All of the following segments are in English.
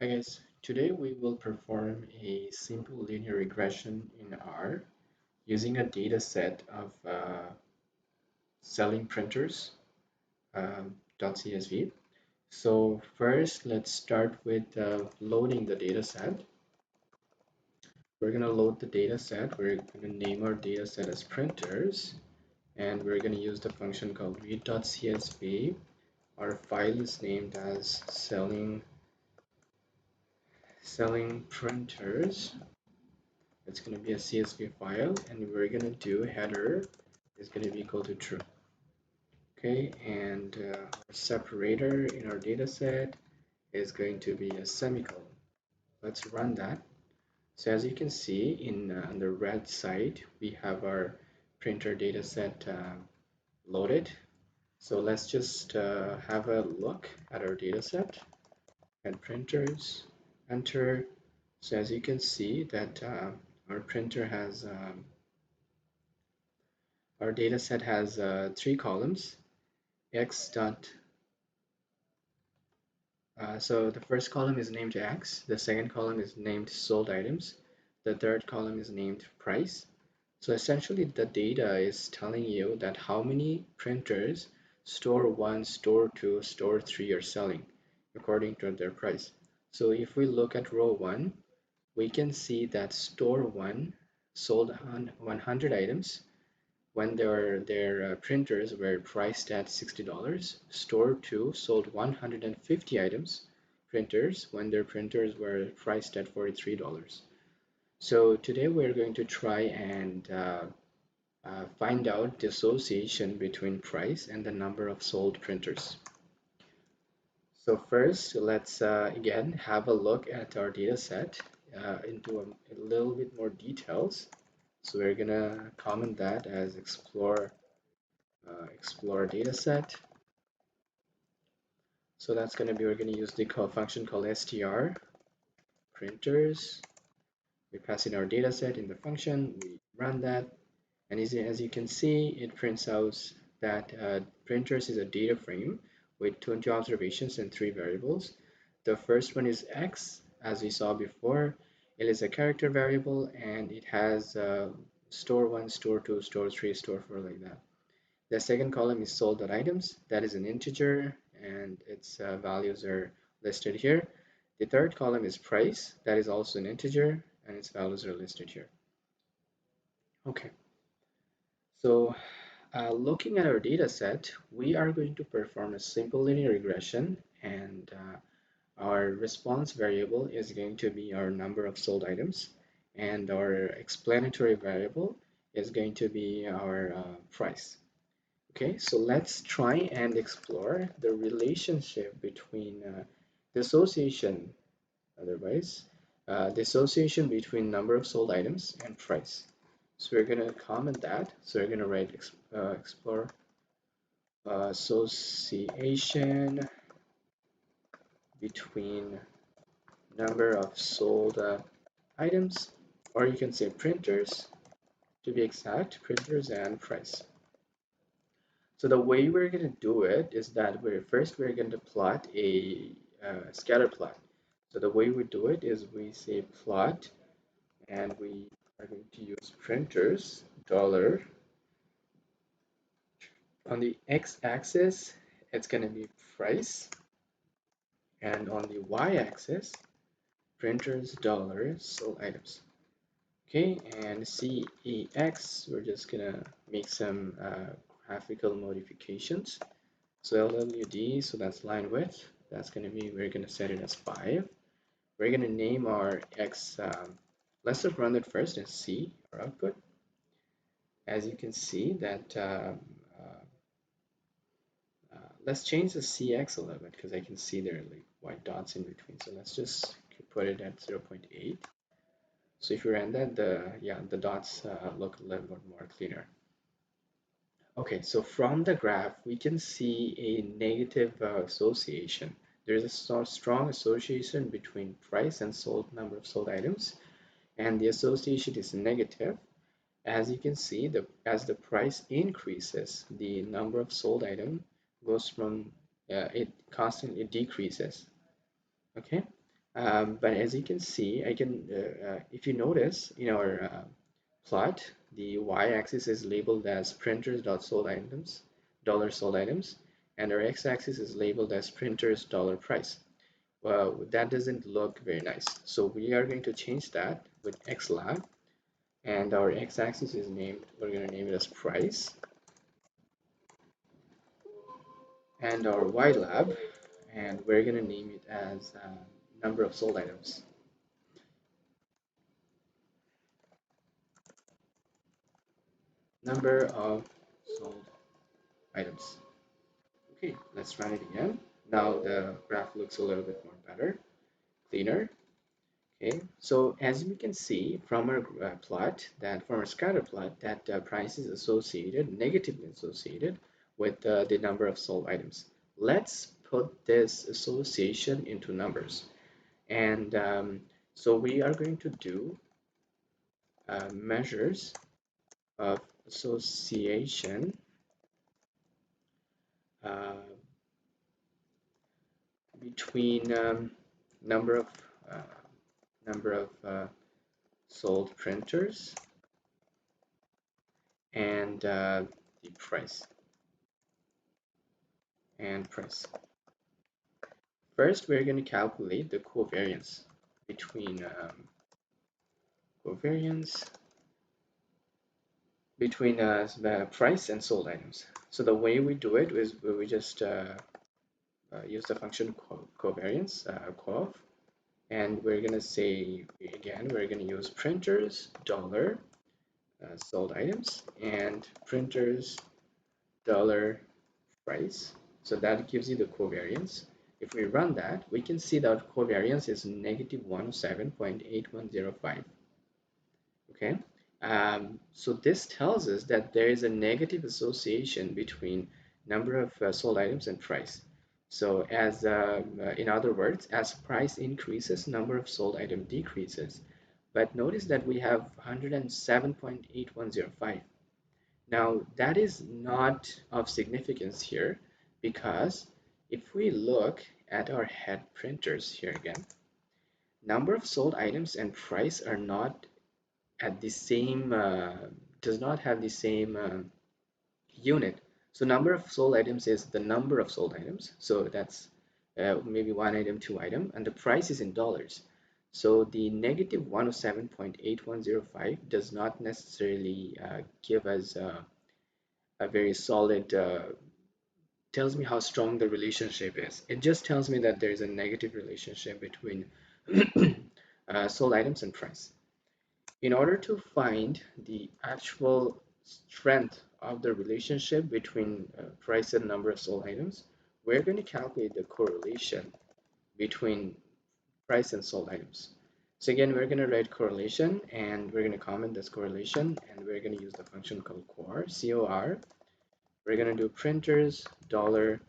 Hi guys, today we will perform a simple linear regression in R using a data set of selling printers .csv. So first let's start with loading the data set. We're going to load the data set. We're going to name our data set as printers and we're going to use the function called read.csv. Our file is named as selling printers. It's going to be a CSV file and we're going to do header is going to be equal to true. Okay, and our separator in our data set is going to be a semicolon. Let's run that. So as you can see on the red side, we have our printer data set loaded. So let's just have a look at our data set and printers, enter. So as you can see that our printer has our data set has three columns. X dot. So the first column is named X. The second column is named sold items. The third column is named price. So essentially, the data is telling you that how many printers store 1, store 2, store 3 are selling according to their price. So if we look at row 1, we can see that store 1 sold on 100 items when their printers were priced at $60. Store 2 sold 150 items printers when their printers were priced at $43. So today we're going to try and find out the association between price and the number of sold printers. So first, let's again have a look at our data set into a little bit more details. So we're gonna comment that as explore data set. So that's going to be, we're going to use the function called str printers. We pass in our data set in the function, we run that, and as you can see, it prints out that printers is a data frame with 20 observations and 3 variables. The first one is x, as we saw before. It is a character variable and it has store 1, store 2, store 3, store 4, like that. The second column is sold.items. That is an integer and its values are listed here. The third column is price. That is also an integer and its values are listed here. Okay, so looking at our data set, we are going to perform a simple linear regression and our response variable is going to be our number of sold items and our explanatory variable is going to be our price. Okay, so let's try and explore the relationship between the association, otherwise, the association between number of sold items and price. So we're going to comment that. So we're going to write explore association between number of sold items, or you can say printers, to be exact, printers and price. So the way we're going to do it is that we're going to plot a scatter plot. So the way we do it is we say plot and we are going to use printers dollar. On the x-axis, it's going to be price, and on the y-axis, printers dollar sold items. Okay, and CEX, we're just gonna make some graphical modifications. So LWD, so that's line width. That's gonna be, we're gonna set it as 5. We're gonna name our X, let's just run it first and see our output. As you can see that, let's change the CX a little bit because I can see there are like white dots in between. So let's just put it at 0.8. So if you run that, the dots look a little bit more cleaner. Okay, so from the graph, we can see a negative association. There's a strong association between price and number of sold items, and the association is negative. As you can see, as the price increases, the number of sold item goes from it constantly decreases. Okay, But as you can see, if you notice in our plot, the y-axis is labeled as printers.sold items, dollar sold items, and our x-axis is labeled as printers dollar price. Well, that doesn't look very nice. So we are going to change that with xlab, and our x-axis is named, we're going to name it as price, and our y-lab, and we're going to name it as number of sold items. Number of sold items. Okay, let's run it again. Now the graph looks a little bit more better, cleaner. Okay, so as we can see from our plot, that from our scatter plot, that price is associated, negatively associated with the number of sold items. Let's put this association into numbers. And so we are going to do measures of association uh, between number of uh, number of sold printers and the price and price. First, we're going to calculate the covariance between covariance between the price and sold items. So the way we do it is we just use the function covariance cov, and we're going to say again we're going to use printers dollar sold items and printers dollar price. So that gives you the covariance. If we run that, we can see that covariance is negative 107.8105. Okay, so this tells us that there is a negative association between number of sold items and price. So as in other words, as price increases, number of sold item decreases. But notice that we have 107.8105. Now that is not of significance here because if we look at our head printers here again, number of sold items and price are not at the same, does not have the same unit. So number of sold items is the number of sold items. So that's maybe one item, two item, and the price is in dollars. So the negative 107.8105 does not necessarily give us a very solid tells me how strong the relationship is. It just tells me that there is a negative relationship between sold items and price. In order to find the actual strength of the relationship between price and number of sold items, we're going to calculate the correlation between price and sold items. So again, we're going to write correlation and we're going to comment this correlation and we're going to use the function called cor, C-O-R. We're going to do printers dollar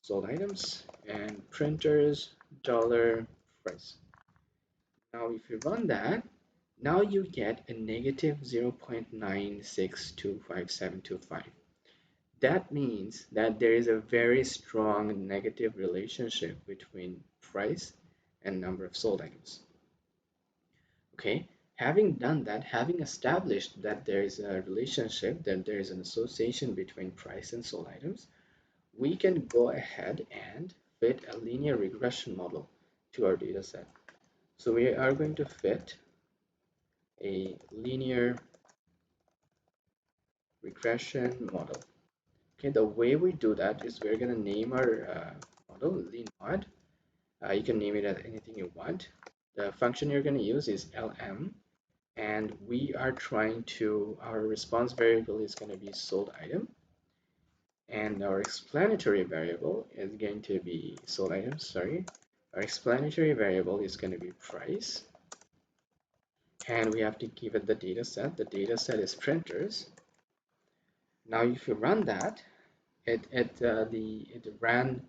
sold items and printers dollar price. Now if you run that, now you get a negative 0.96255725. That means that there is a very strong negative relationship between price and number of sold items. Okay, having done that, having established that there is a relationship, that there is an association between price and sold items, we can go ahead and fit a linear regression model to our data set. So we are going to fit a linear regression model. Okay, the way we do that is we're going to name our model linmod. You can name it as anything you want. The function you're going to use is lm, and we are trying to, our response variable is going to be sold item, and our explanatory variable is going to be sold items, sorry. Our explanatory variable is going to be price, and we have to give it the data set. The data set is printers. Now if you run that, it ran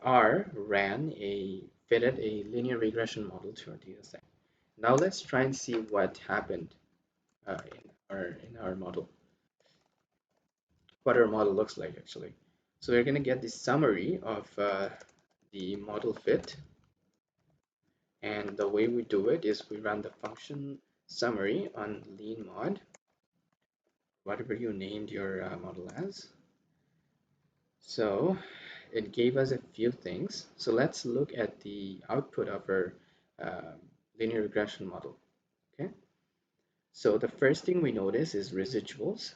R ran a fitted a linear regression model to our data set. Now let's try and see what happened in our model, what our model looks like actually. So we're going to get the summary of the model fit. And the way we do it is we run the function summary on lean mod, whatever you named your model as. So it gave us a few things. So let's look at the output of our uh, linear regression model. Okay. So the first thing we notice is residuals.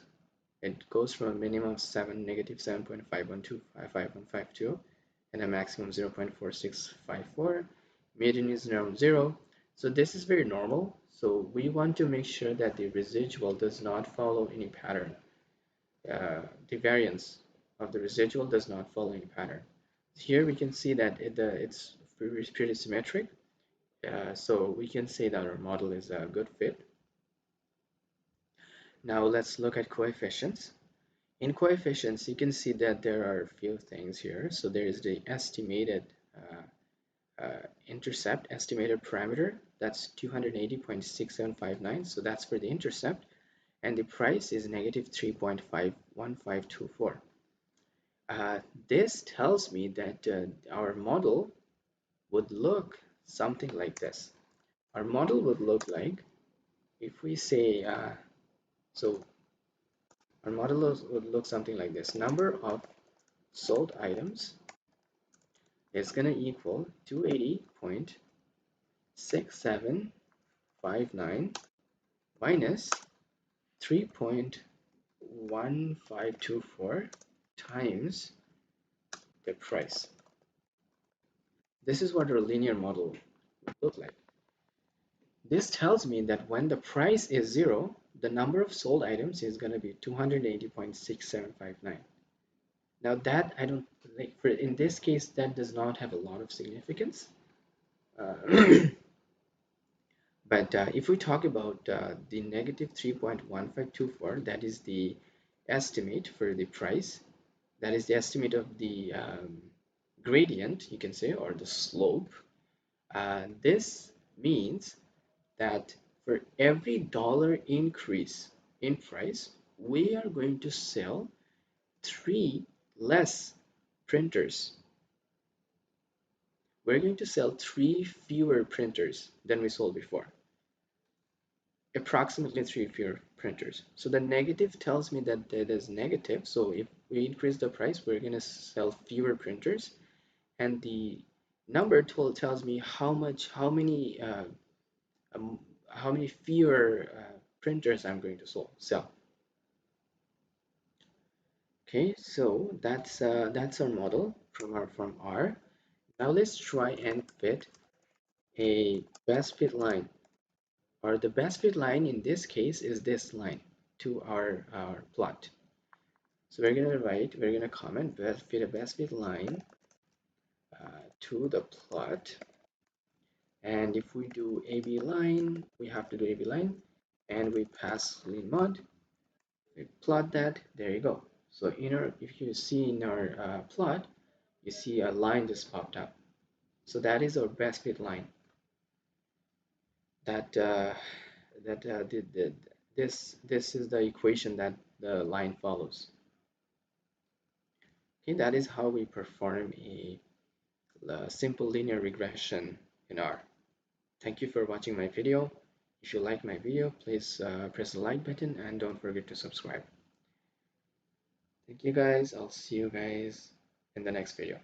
It goes from a minimum of 7, negative 7.512555152, and a maximum 0.4654. Median is around 0. So this is very normal. So we want to make sure that the residual does not follow any pattern. The variance of the residual does not follow any pattern. Here we can see that it's pretty symmetric. So we can say that our model is a good fit. Now let's look at coefficients. In coefficients, you can see that there are a few things here. So there is the estimated intercept, estimated parameter, that's 280.6759. So that's for the intercept. And the price is negative 3.51524. This tells me that our model would look something like this. Our model would look like, if we say, so our model would look something like this. Number of sold items is going to equal 280.6759 minus 3.1524 times the price. This is what our linear model would look like. This tells me that when the price is 0, the number of sold items is going to be 280.6759. Now that I don't like, for in this case, that does not have a lot of significance. But if we talk about the negative 3.1524, that is the estimate for the price. That is the estimate of the gradient, you can say, or the slope. This means that for every dollar increase in price, we are going to sell 3 less printers. We're going to sell 3 fewer printers than we sold before. Approximately 3 fewer printers. So the negative tells me that that is negative. So if we increase the price, we're going to sell fewer printers. And the number tells me how many fewer printers I'm going to sell. Okay, so that's our model from R. Now let's try and fit a best fit line, or the best fit line in this case is this line to our plot. So we're gonna comment fit a best fit line to the plot. And if we do AB line, we have to do AB line, and we pass lean mod. We plot that. There you go. So if you see in our plot, you see a line just popped up. So that is our best fit line. That this is the equation that the line follows. Okay, that is how we perform a simple linear regression in R. Thank you for watching my video. If you like my video, please press the like button and don't forget to subscribe. Thank you guys. I'll see you guys in the next video.